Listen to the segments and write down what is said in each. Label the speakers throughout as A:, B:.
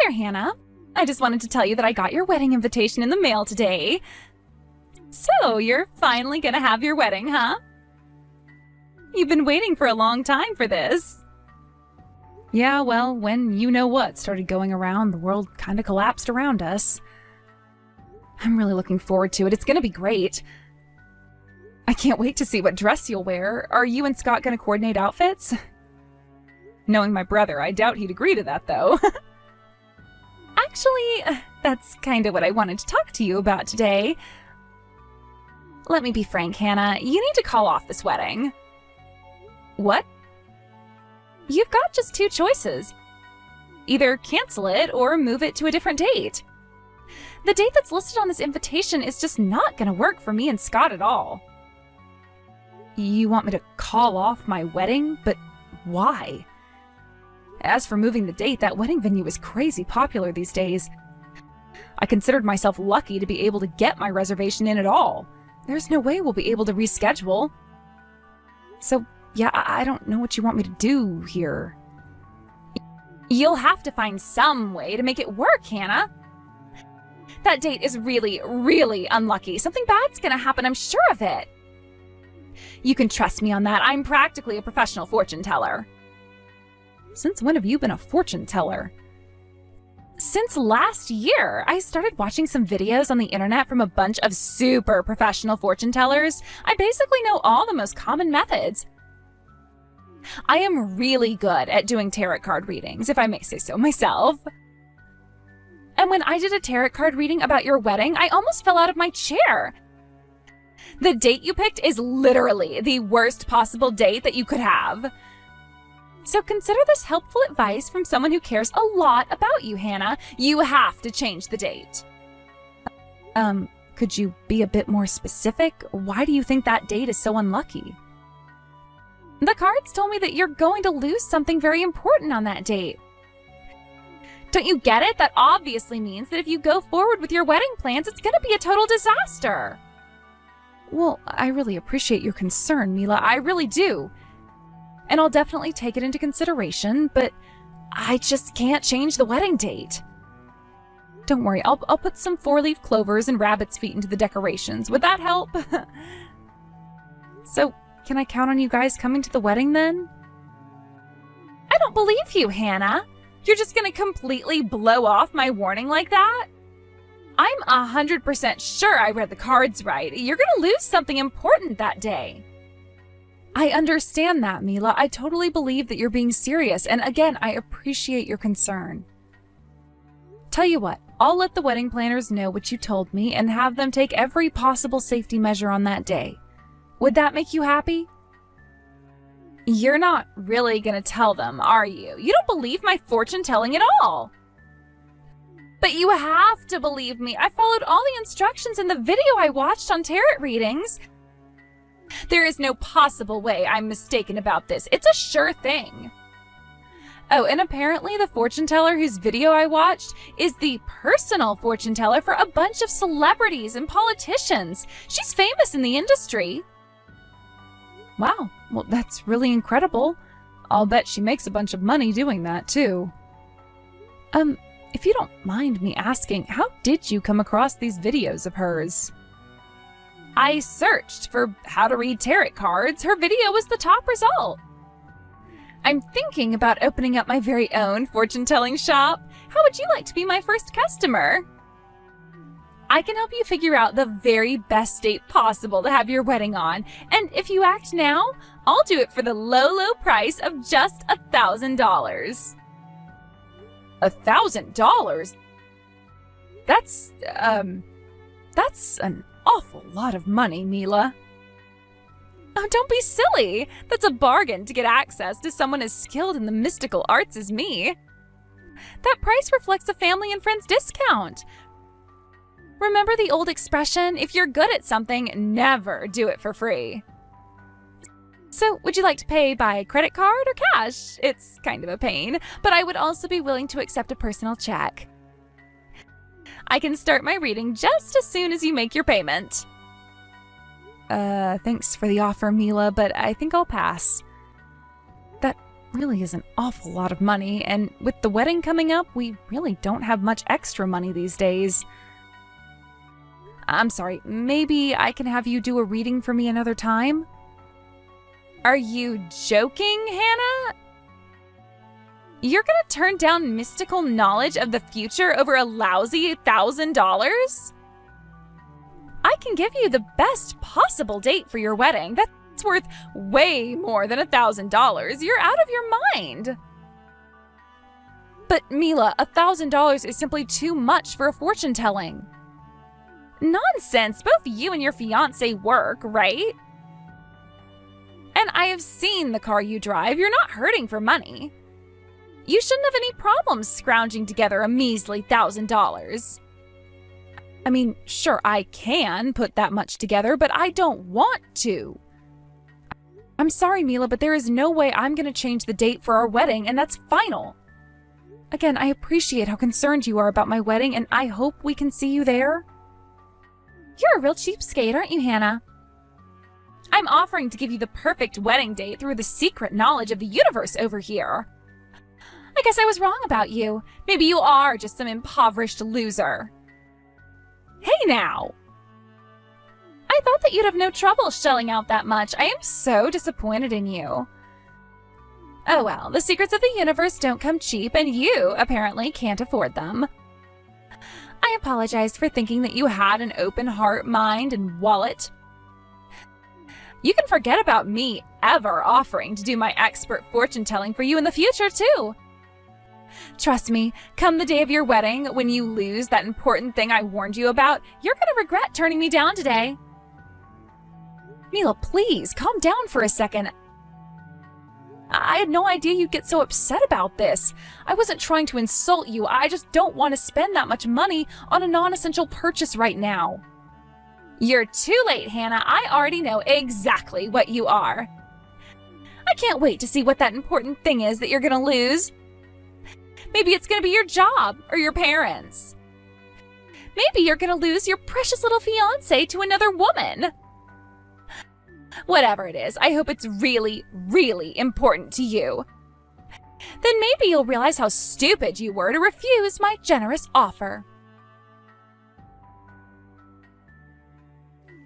A: there, Hannah. I just wanted to tell you that I got your wedding invitation in the mail today. So, you're finally gonna have your wedding, huh? You've been waiting for a long time for this. Yeah, well, when you-know-what started going around, the world kind of collapsed around us. I'm really looking forward to it. It's gonna be great. I can't wait to see what dress you'll wear. Are you and Scott gonna coordinate outfits? Knowing my brother, I doubt he'd agree to that, though. Actually, that's kind of what I wanted to talk to you about today. Let me be frank, Hannah. You need to call off this wedding. What? You've got just two choices. Either cancel it or move it to a different date. The date that's listed on this invitation is just not gonna work for me and Scott at all. You want me to call off my wedding? But why? As for moving the date, that wedding venue is crazy popular these days. I considered myself lucky to be able to get my reservation in at all. There's no way we'll be able to reschedule. So, yeah, I don't know what you want me to do here. You'll have to find some way to make it work, Hannah. That date is really, really unlucky. Something bad's gonna happen, I'm sure of it. You can trust me on that. I'm practically a professional fortune teller. Since when have you been a fortune teller? Since last year. I started watching some videos on the internet from a bunch of super professional fortune tellers. I basically know all the most common methods. I am really good at doing tarot card readings, if I may say so myself. And when I did a tarot card reading about your wedding, I almost fell out of my chair. The date you picked is literally the worst possible date that you could have. So consider this helpful advice from someone who cares a lot about you, Hannah. You have to change the date. Could you be a bit more specific? Why do you think that date is so unlucky? The cards told me that you're going to lose something very important on that date. Don't you get it? That obviously means that if you go forward with your wedding plans, it's going to be a total disaster. Well, I really appreciate your concern, Mila. I really do. And I'll definitely take it into consideration, but I just can't change the wedding date. Don't worry, I'll put some 4-leaf clovers and rabbit's feet into the decorations. Would that help? So, can I count on you guys coming to the wedding then? I don't believe you, Hannah. You're just gonna completely blow off my warning like that? I'm 100% sure I read the cards right. You're gonna lose something important that day. I understand that, Mila. I totally believe that you're being serious, and again, I appreciate your concern. Tell you what, I'll let the wedding planners know what you told me and have them take every possible safety measure on that day. Would that make you happy? You're not really gonna tell them, are you? You don't believe my fortune telling at all. But you have to believe me. I followed all the instructions in the video I watched on tarot readings. There is no possible way I'm mistaken about this. It's a sure thing. Oh, and apparently the fortune teller whose video I watched is the personal fortune teller for a bunch of celebrities and politicians. She's famous in the industry. Wow, well, that's really incredible. I'll bet she makes a bunch of money doing that, too. If you don't mind me asking, how did you come across these videos of hers? I searched for how to read tarot cards. Her video was the top result. I'm thinking about opening up my very own fortune-telling shop. How would you like to be my first customer? I can help you figure out the very best date possible to have your wedding on. And if you act now, I'll do it for the low, low price of just $1,000. $1,000? That's an awful lot of money, Mila. Oh, don't be silly. That's a bargain to get access to someone as skilled in the mystical arts as me. That price reflects a family and friends discount. Remember the old expression, if you're good at something, never do it for free. So, would you like to pay by credit card or cash? It's kind of a pain, but I would also be willing to accept a personal check. I can start my reading just as soon as you make your payment. Thanks for the offer, Mila, but I think I'll pass. really is an awful lot of money, and with the wedding coming up, we really don't have much extra money these days. I'm sorry, maybe I can have you do a reading for me another time? Are you joking, Hannah? You're gonna turn down mystical knowledge of the future over a lousy $1,000? I can give you the best possible date for your wedding. That's worth way more than $1,000. You're out of your mind. But Mila, $1,000 is simply too much for a fortune telling. Nonsense, both you and your fiancé work, right? And I have seen the car you drive. You're not hurting for money. You shouldn't have any problems scrounging together a measly $1,000. I mean, sure, I can put that much together, but I don't want to. I'm sorry, Mila, but there is no way I'm going to change the date for our wedding, and that's final. Again, I appreciate how concerned you are about my wedding, and I hope we can see you there. You're a real cheapskate, aren't you, Hannah? I'm offering to give you the perfect wedding date through the secret knowledge of the universe over here. I guess I was wrong about you. Maybe you are just some impoverished loser. Hey now! I thought that you'd have no trouble shelling out that much. I am so disappointed in you. Oh well, the secrets of the universe don't come cheap, and you apparently can't afford them. I apologize for thinking that you had an open heart, mind, and wallet. You can forget about me ever offering to do my expert fortune telling for you in the future, too. Trust me, come the day of your wedding, when you lose that important thing I warned you about, you're going to regret turning me down today. Mila, please, calm down for a second. I had no idea you'd get so upset about this. I wasn't trying to insult you. I just don't want to spend that much money on a non-essential purchase right now. You're too late, Hannah. I already know exactly what you are. I can't wait to see what that important thing is that you're going to lose. Maybe it's going to be your job or your parents. Maybe you're going to lose your precious little fiancé to another woman. Whatever it is, I hope it's really, really important to you. Then maybe you'll realize how stupid you were to refuse my generous offer.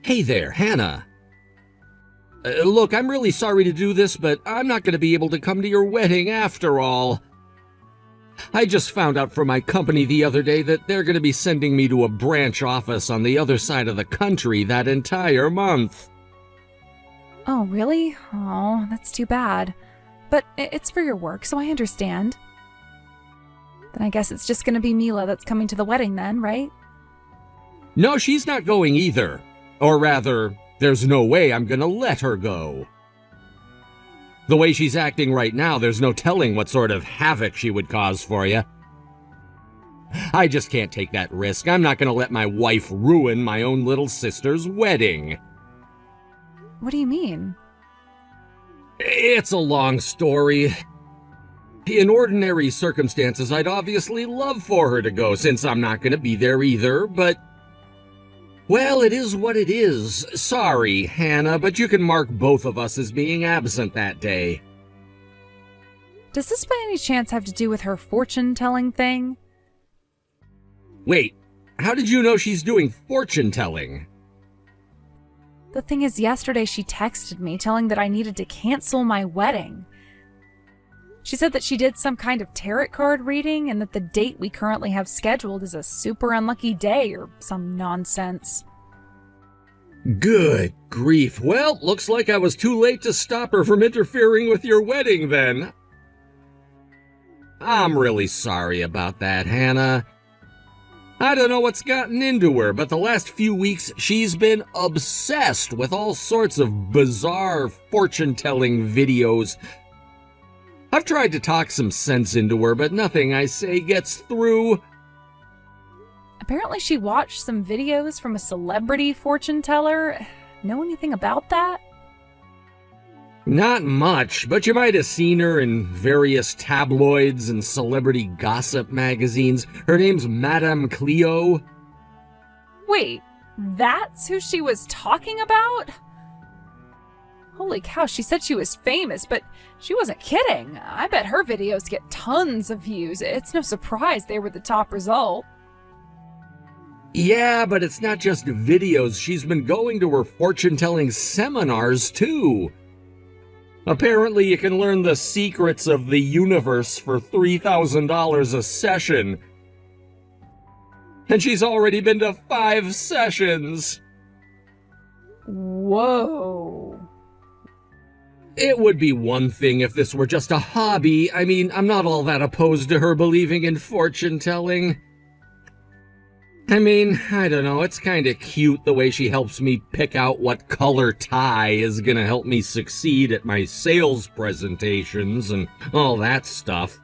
B: Hey there, Hannah. Look, I'm really sorry to do this, but I'm not going to be able to come to your wedding after all. I just found out from my company the other day that they're going to be sending me to a branch office on the other side of the country that entire month.
A: Oh, really? Oh, that's too bad. But it's for your work, so I understand. Then I guess it's just going to be Mila that's coming to the wedding then, right?
B: No, she's not going either. Or rather, there's no way I'm going to let her go. The way she's acting right now, there's no telling what sort of havoc she would cause for you. I just can't take that risk. I'm not going to let my wife ruin my own little sister's wedding.
A: What do you mean?
B: It's a long story. In ordinary circumstances, I'd obviously love for her to go since I'm not going to be there either, but... well, it is what it is. Sorry, Hannah, but you can mark both of us as being absent that day.
A: Does this by any chance have to do with her fortune-telling thing?
B: Wait, how did you know she's doing fortune-telling?
A: The thing is, yesterday she texted me telling that I needed to cancel my wedding. She said that she did some kind of tarot card reading and that the date we currently have scheduled is a super unlucky day or some nonsense.
B: Good grief. Well, looks like I was too late to stop her from interfering with your wedding then. I'm really sorry about that, Hannah. I don't know what's gotten into her, but the last few weeks she's been obsessed with all sorts of bizarre fortune-telling videos. I've tried to talk some sense into her, but nothing I say gets through.
A: Apparently she watched some videos from a celebrity fortune teller. Know anything about that?
B: Not much, but you might have seen her in various tabloids and celebrity gossip magazines. Her name's Madame Cleo.
A: Wait, that's who she was talking about? Holy cow, she said she was famous, but she wasn't kidding. I bet her videos get tons of views. It's no surprise they were the top result.
B: Yeah, but it's not just videos. She's been going to her fortune-telling seminars, too. Apparently, you can learn the secrets of the universe for $3,000 a session. And she's already been to 5 sessions.
A: Whoa.
B: It would be one thing if this were just a hobby. I mean, I'm not all that opposed to her believing in fortune-telling. I mean, I don't know, it's kinda cute the way she helps me pick out what color tie is gonna help me succeed at my sales presentations and all that stuff.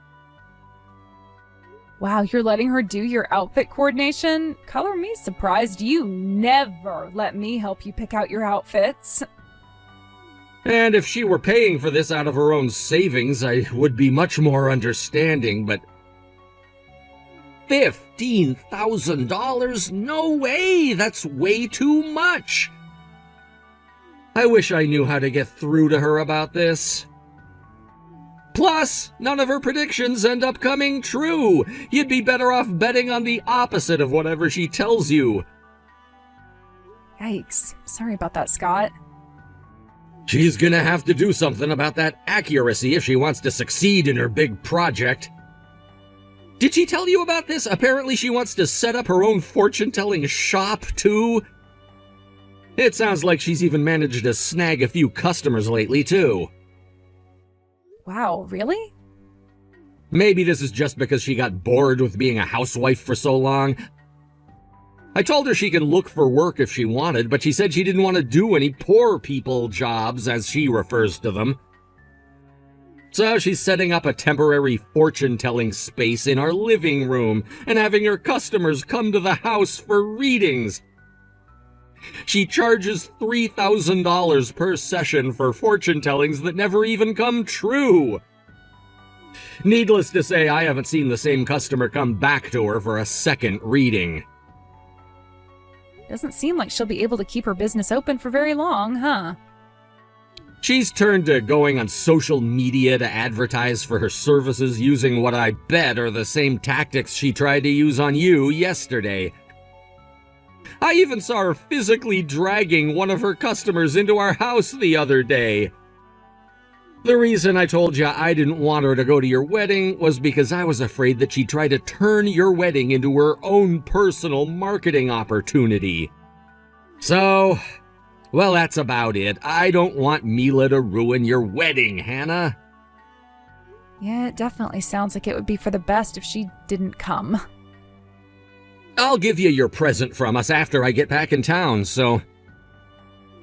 A: Wow, you're letting her do your outfit coordination? Color me surprised. You never let me help you pick out your outfits.
B: And if she were paying for this out of her own savings, I would be much more understanding, but $15,000? No way! That's way too much! I wish I knew how to get through to her about this. Plus, none of her predictions end up coming true. You'd be better off betting on the opposite of whatever she tells you.
A: Yikes. Sorry about that, Scott.
B: She's gonna have to do something about that accuracy if she wants to succeed in her big project. Did she tell you about this? Apparently she wants to set up her own fortune-telling shop, too. It sounds like she's even managed to snag a few customers lately, too.
A: Wow, really?
B: Maybe this is just because she got bored with being a housewife for so long. I told her she could look for work if she wanted, but she said she didn't want to do any poor people jobs, as she refers to them. So she's setting up a temporary fortune-telling space in our living room and having her customers come to the house for readings. She charges $3,000 per session for fortune-tellings that never even come true. Needless to say, I haven't seen the same customer come back to her for a second reading.
A: Doesn't seem like she'll be able to keep her business open for very long, huh?
B: She's turned to going on social media to advertise for her services using what I bet are the same tactics she tried to use on you yesterday. I even saw her physically dragging one of her customers into our house the other day. The reason I told you I didn't want her to go to your wedding was because I was afraid that she'd try to turn your wedding into her own personal marketing opportunity. So, well, that's about it. I don't want Mila to ruin your wedding, Hannah.
A: Yeah, it definitely sounds like it would be for the best if she didn't come.
B: I'll give you your present from us after I get back in town, so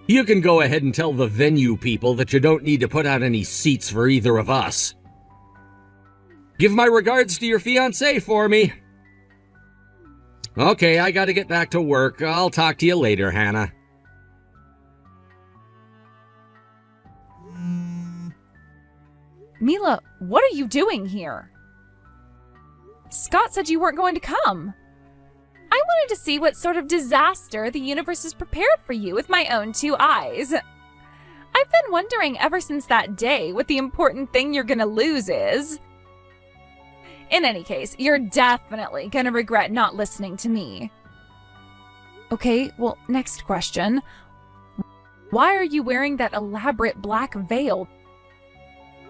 B: you can go ahead and tell the venue people that you don't need to put out any seats for either of us. Give my regards to your fiancé for me. Okay, I gotta get back to work. I'll talk to you later, Hannah.
A: Mila, what are you doing here? Scott said you weren't going to come. I wanted to see what sort of disaster the universe has prepared for you with my own 2 eyes. I've been wondering ever since that day what the important thing you're gonna lose is. In any case, you're definitely gonna regret not listening to me. Okay, well, next question. Why are you wearing that elaborate black veil?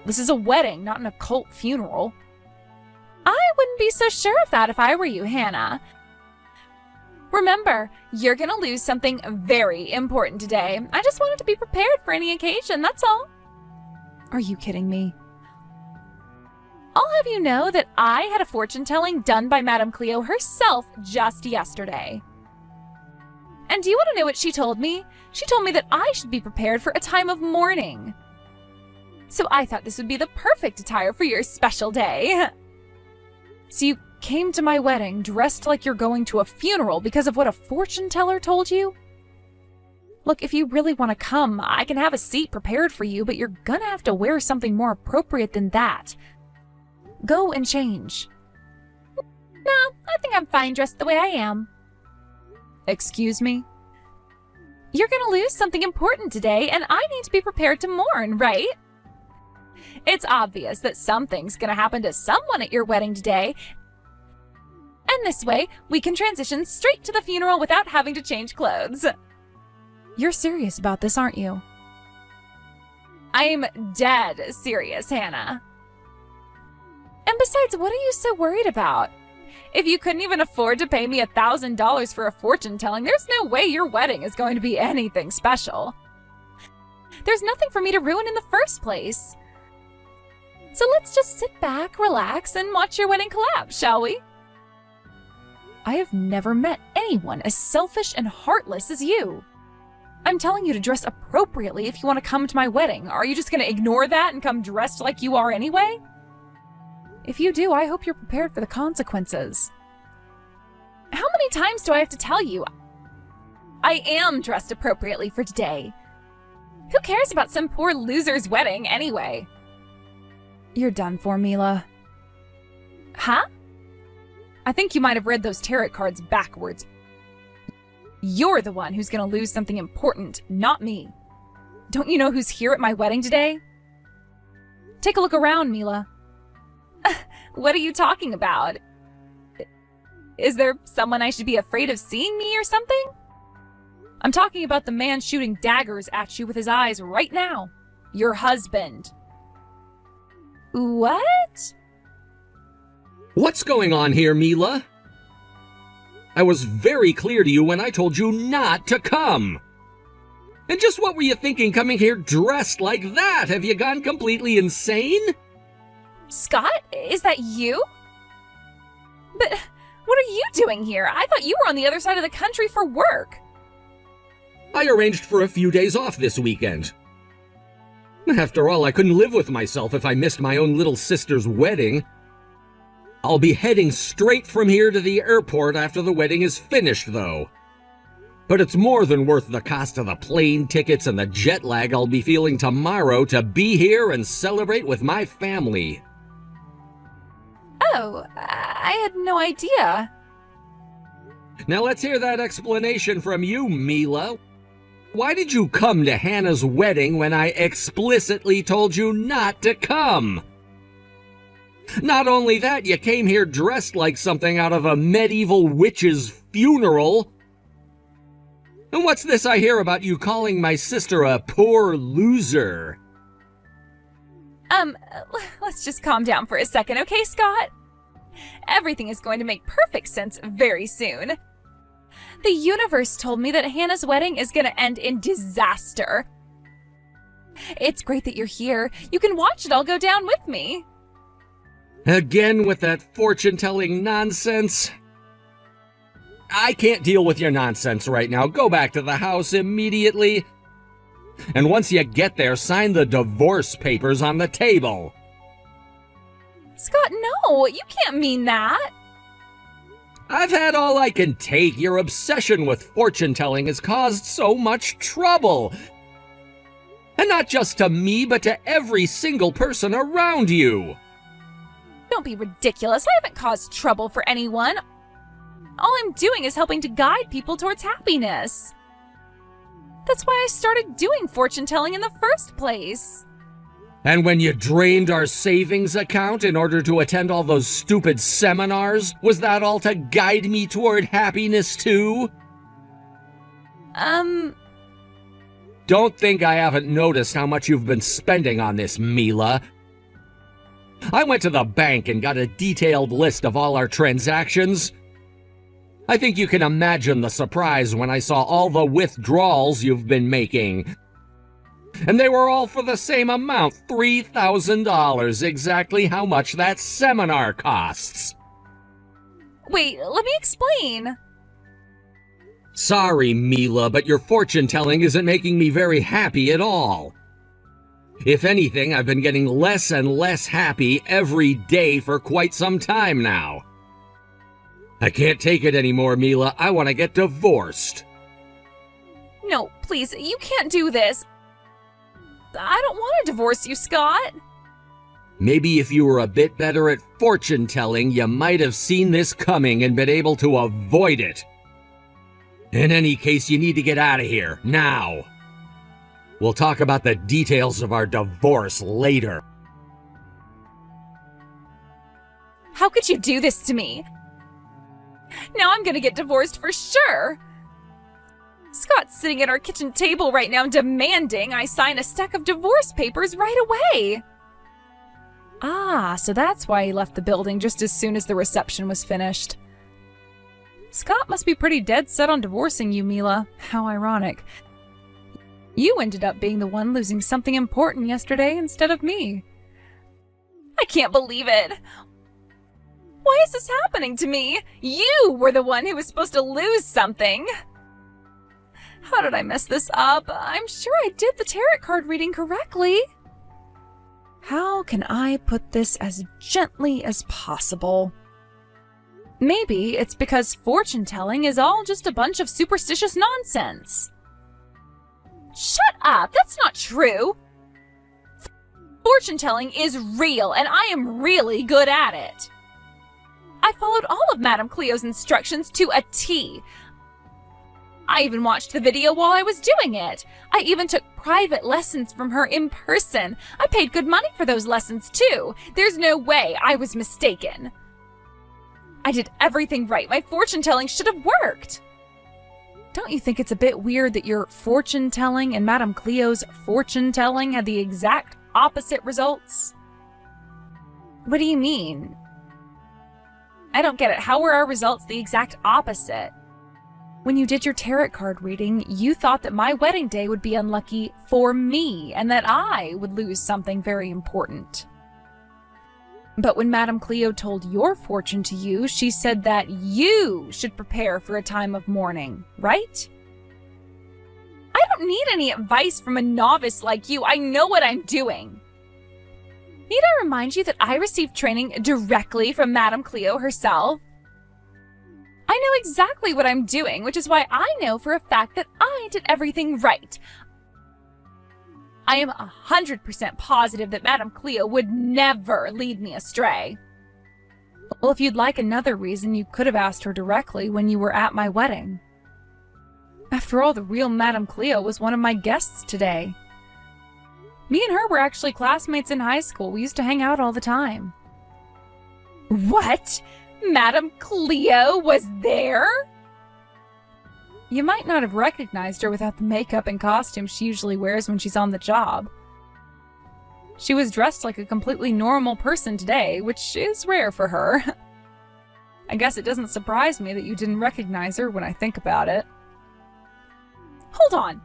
A: This is a wedding, not an occult funeral. I wouldn't be so sure of that if I were you, Hannah. Remember, you're gonna lose something very important today. I just wanted to be prepared for any occasion, that's all. Are you kidding me? I'll have you know that I had a fortune-telling done by Madame Cleo herself just yesterday. And do you want to know what she told me? She told me that I should be prepared for a time of mourning. So I thought this would be the perfect attire for your special day. So you came to my wedding dressed like you're going to a funeral because of what a fortune teller told you? Look, if you really want to come, I can have a seat prepared for you, but you're gonna have to wear something more appropriate than that. Go and change. No, I think I'm fine dressed the way I am. Excuse me? You're gonna lose something important today, and I need to be prepared to mourn, right? It's obvious that something's gonna happen to someone at your wedding today, and this way, we can transition straight to the funeral without having to change clothes. You're serious about this, aren't you? I'm dead serious, Hannah. And besides, what are you so worried about? If you couldn't even afford to pay me $1,000 for a fortune telling, there's no way your wedding is going to be anything special. There's nothing for me to ruin in the first place. So let's just sit back, relax, and watch your wedding collapse, shall we? I have never met anyone as selfish and heartless as you. I'm telling you to dress appropriately if you want to come to my wedding. Are you just going to ignore that and come dressed like you are anyway? If you do, I hope you're prepared for the consequences. How many times do I have to tell you? I am dressed appropriately for today. Who cares about some poor loser's wedding anyway? You're done for, Mila. Huh? I think you might have read those tarot cards backwards. You're the one who's gonna lose something important, not me. Don't you know who's here at my wedding today? Take a look around, Mila. What are you talking about? Is there someone I should be afraid of seeing me or something? I'm talking about the man shooting daggers at you with his eyes right now. Your husband. What?
B: What's going on here, Mila? I was very clear to you when I told you not to come. And just what were you thinking coming here dressed like that? Have you gone completely insane?
A: Scott, is that you? But what are you doing here? I thought you were on the other side of the country for work.
B: I arranged for a few days off this weekend. After all, I couldn't live with myself if I missed my own little sister's wedding. I'll be heading straight from here to the airport after the wedding is finished, though. But it's more than worth the cost of the plane tickets and the jet lag I'll be feeling tomorrow to be here and celebrate with my family.
A: Oh, I had no idea.
B: Now let's hear that explanation from you, Mila. Why did you come to Hannah's wedding when I explicitly told you not to come? Not only that, you came here dressed like something out of a medieval witch's funeral. And what's this I hear about you calling my sister a poor loser?
A: Let's just calm down for a second, okay, Scott? Everything is going to make perfect sense very soon. The universe told me that Hannah's wedding is going to end in disaster. It's great that you're here. You can watch it all go down with me.
B: Again with that fortune-telling nonsense? I can't deal with your nonsense right now. Go back to the house immediately. And once you get there, sign the divorce papers on the table.
A: Scott, no, you can't mean that.
B: I've had all I can take. Your obsession with fortune-telling has caused so much trouble. And not just to me, but to every single person around you.
A: Don't be ridiculous. I haven't caused trouble for anyone. All I'm doing is helping to guide people towards happiness. That's why I started doing fortune-telling in the first place.
B: And when you drained our savings account in order to attend all those stupid seminars, was that all to guide me toward happiness too? Don't think I haven't noticed how much you've been spending on this, Mila. I went to the bank and got a detailed list of all our transactions. I think you can imagine the surprise when I saw all the withdrawals you've been making. And they were all for the same amount, $3,000, exactly how much that seminar costs.
A: Wait, let me explain.
B: Sorry, Mila, but your fortune-telling isn't making me very happy at all. If anything, I've been getting less and less happy every day for quite some time now. I can't take it anymore, Mila. I want to get divorced.
A: No, please, you can't do this. I don't want to divorce you, Scott.
B: Maybe if you were a bit better at fortune-telling, you might have seen this coming and been able to avoid it. In any case, you need to get out of here, now. We'll talk about the details of our divorce later.
A: How could you do this to me? Now I'm gonna get divorced for sure. Scott's sitting at our kitchen table right now demanding I sign a stack of divorce papers right away. Ah, so that's why he left the building just as soon as the reception was finished. Scott must be pretty dead set on divorcing you, Mila. How ironic. You ended up being the one losing something important yesterday instead of me. I can't believe it. Why is this happening to me? You were the one who was supposed to lose something. How did I mess this up? I'm sure I did the tarot card reading correctly. How can I put this as gently as possible? Maybe it's because fortune-telling is all just a bunch of superstitious nonsense. Shut up! That's not true! Fortune-telling is real, and I am really good at it. I followed all of Madame Cleo's instructions to a T. I even watched the video while I was doing it. I even took private lessons from her in person. I paid good money for those lessons, too. There's no way I was mistaken. I did everything right. My fortune-telling should have worked. Don't you think it's a bit weird that your fortune-telling and Madame Cleo's fortune-telling had the exact opposite results? What do you mean? I don't get it. How were our results the exact opposite? When you did your tarot card reading, you thought that my wedding day would be unlucky for me and that I would lose something very important. But when Madame Cleo told your fortune to you, she said that you should prepare for a time of mourning, right? I don't need any advice from a novice like you. I know what I'm doing. Need I remind you that I received training directly from Madame Cleo herself? I know exactly what I'm doing, which is why I know for a fact that I did everything right. I am 100% positive that Madame Cleo would never lead me astray. Well, if you'd like another reason, you could have asked her directly when you were at my wedding. After all, the real Madame Cleo was one of my guests today. Me and her were actually classmates in high school. We used to hang out all the time. What? Madame Cleo was there? You might not have recognized her without the makeup and costume she usually wears when she's on the job. She was dressed like a completely normal person today, which is rare for her. I guess it doesn't surprise me that you didn't recognize her when I think about it. Hold on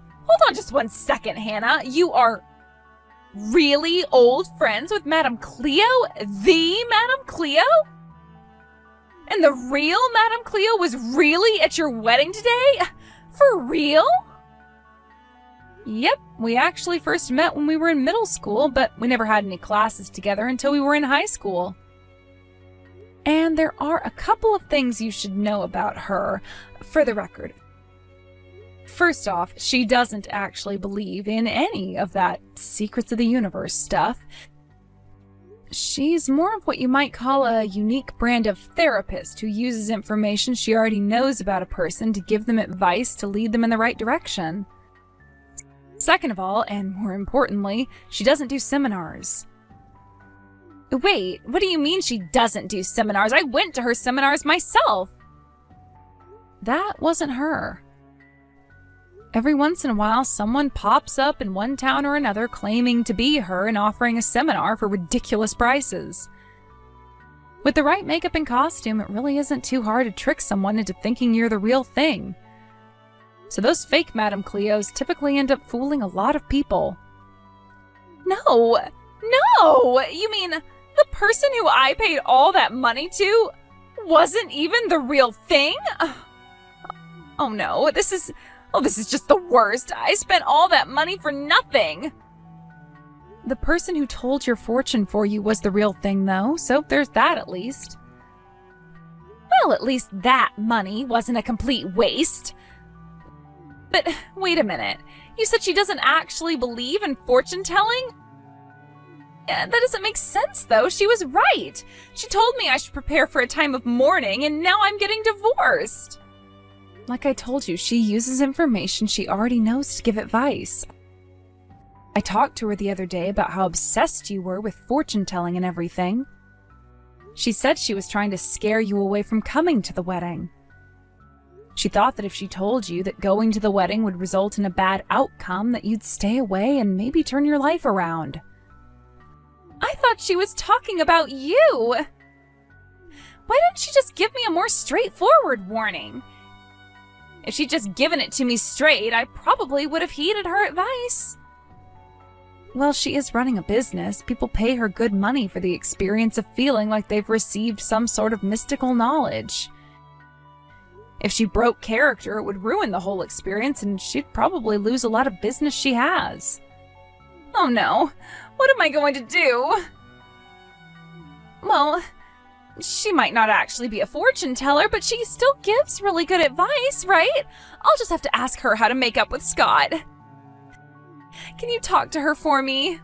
A: just 1 second, Hannah. You are really old friends with Madame Cleo? The Madame Cleo? And the real Madame Cleo was really at your wedding today? For real? Yep, we actually first met when we were in middle school, but we never had any classes together until we were in high school. And there are a couple of things you should know about her, for the record. First off, she doesn't actually believe in any of that secrets of the universe stuff. She's more of what you might call a unique brand of therapist who uses information she already knows about a person to give them advice to lead them in the right direction. Second of all, and more importantly, she doesn't do seminars. Wait, what do you mean she doesn't do seminars? I went to her seminars myself. That wasn't her. Every once in a while, someone pops up in one town or another claiming to be her and offering a seminar for ridiculous prices. With the right makeup and costume, it really isn't too hard to trick someone into thinking you're the real thing. So those fake Madame Cleos typically end up fooling a lot of people. No! You mean the person who I paid all that money to wasn't even the real thing? Oh no, this is just the worst. I spent all that money for nothing. The person who told your fortune for you was the real thing, though, so there's that at least. Well, at least that money wasn't a complete waste. But wait a minute. You said she doesn't actually believe in fortune-telling? That doesn't make sense, though. She was right. She told me I should prepare for a time of mourning, and now I'm getting divorced. Like I told you, she uses information she already knows to give advice. I talked to her the other day about how obsessed you were with fortune-telling and everything. She said she was trying to scare you away from coming to the wedding. She thought that if she told you that going to the wedding would result in a bad outcome, that you'd stay away and maybe turn your life around. I thought she was talking about you! Why didn't she just give me a more straightforward warning? If she'd just given it to me straight, I probably would have heeded her advice. Well, she is running a business. People pay her good money for the experience of feeling like they've received some sort of mystical knowledge. If she broke character, it would ruin the whole experience, and she'd probably lose a lot of business she has. Oh no, what am I going to do? Well, she might not actually be a fortune teller, but she still gives really good advice, right? I'll just have to ask her how to make up with Scott. Can you talk to her for me?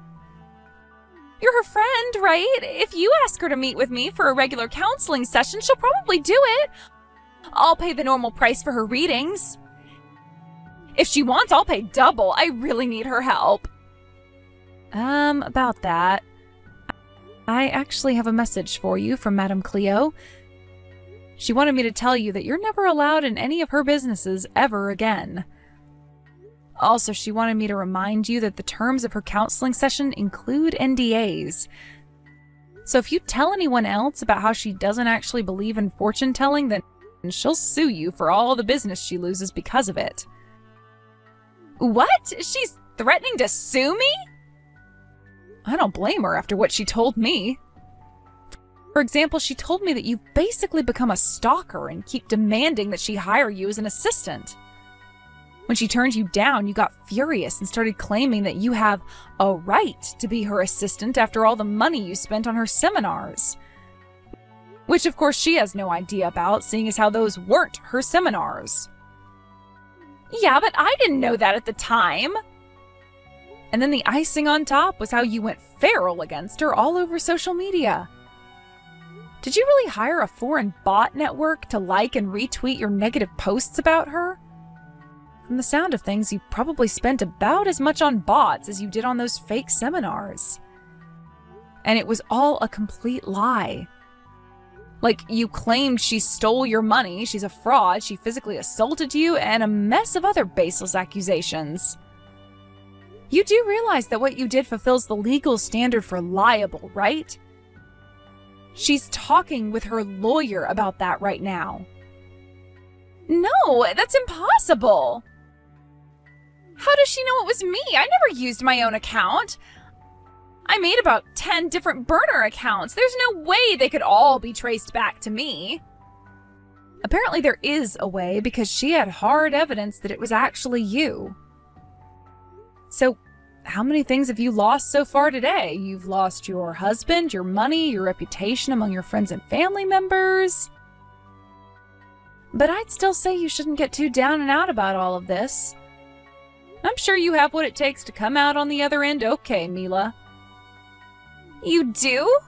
A: You're her friend, right? If you ask her to meet with me for a regular counseling session, she'll probably do it. I'll pay the normal price for her readings. If she wants, I'll pay double. I really need her help. About that. I actually have a message for you from Madame Cleo. She wanted me to tell you that you're never allowed in any of her businesses ever again. Also, she wanted me to remind you that the terms of her counseling session include NDAs. So if you tell anyone else about how she doesn't actually believe in fortune-telling, then she'll sue you for all the business she loses because of it. What? She's threatening to sue me? I don't blame her after what she told me. For example, she told me that you've basically become a stalker and keep demanding that she hire you as an assistant. When she turned you down, you got furious and started claiming that you have a right to be her assistant after all the money you spent on her seminars. Which, of course, she has no idea about, seeing as how those weren't her seminars. Yeah, but I didn't know that at the time. And then the icing on top was how you went feral against her all over social media. Did you really hire a foreign bot network to like and retweet your negative posts about her? From the sound of things, you probably spent about as much on bots as you did on those fake seminars. And it was all a complete lie. Like, you claimed she stole your money, she's a fraud, she physically assaulted you, and a mess of other baseless accusations. You do realize that what you did fulfills the legal standard for liable, right? She's talking with her lawyer about that right now. No, that's impossible. How does she know it was me? I never used my own account. I made about 10 different burner accounts. There's no way they could all be traced back to me. Apparently there is a way, because she had hard evidence that it was actually you. So, how many things have you lost so far today? You've lost your husband, your money, your reputation among your friends and family members. But I'd still say you shouldn't get too down and out about all of this. I'm sure you have what it takes to come out on the other end okay, Mila. You do?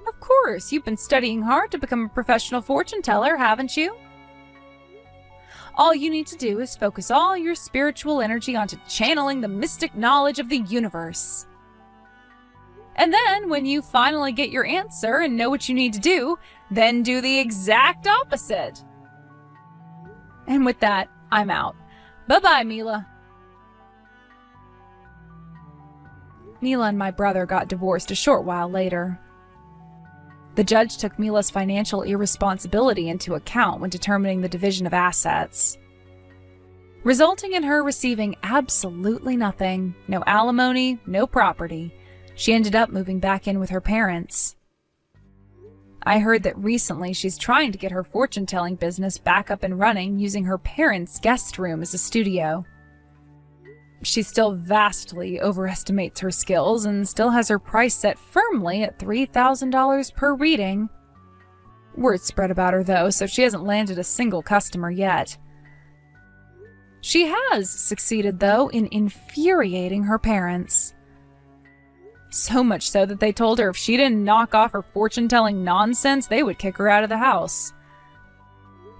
A: Of course, you've been studying hard to become a professional fortune teller, haven't you? All you need to do is focus all your spiritual energy onto channeling the mystic knowledge of the universe. And then, when you finally get your answer and know what you need to do, then do the exact opposite. And with that, I'm out. Bye-bye, Mila. Mila and my brother got divorced a short while later. The judge took Mila's financial irresponsibility into account when determining the division of assets, resulting in her receiving absolutely nothing. No alimony, no property. She ended up moving back in with her parents. I heard that recently she's trying to get her fortune-telling business back up and running using her parents' guest room as a studio. She still vastly overestimates her skills and still has her price set firmly at $3,000 per reading. Word spread about her though, so she hasn't landed a single customer yet. She has succeeded though in infuriating her parents. So much so that they told her if she didn't knock off her fortune-telling nonsense, they would kick her out of the house.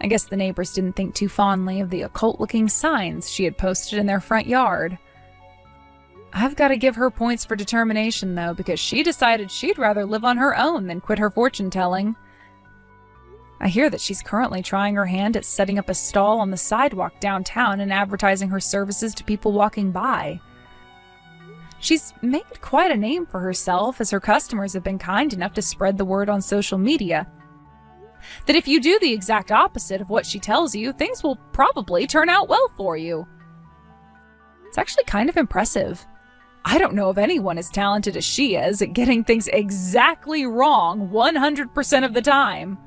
A: I guess the neighbors didn't think too fondly of the occult-looking signs she had posted in their front yard. I've got to give her points for determination, though, because she decided she'd rather live on her own than quit her fortune-telling. I hear that she's currently trying her hand at setting up a stall on the sidewalk downtown and advertising her services to people walking by. She's made quite a name for herself, as her customers have been kind enough to spread the word on social media that if you do the exact opposite of what she tells you, things will probably turn out well for you. It's actually kind of impressive. I don't know of anyone as talented as she is at getting things exactly wrong 100% of the time.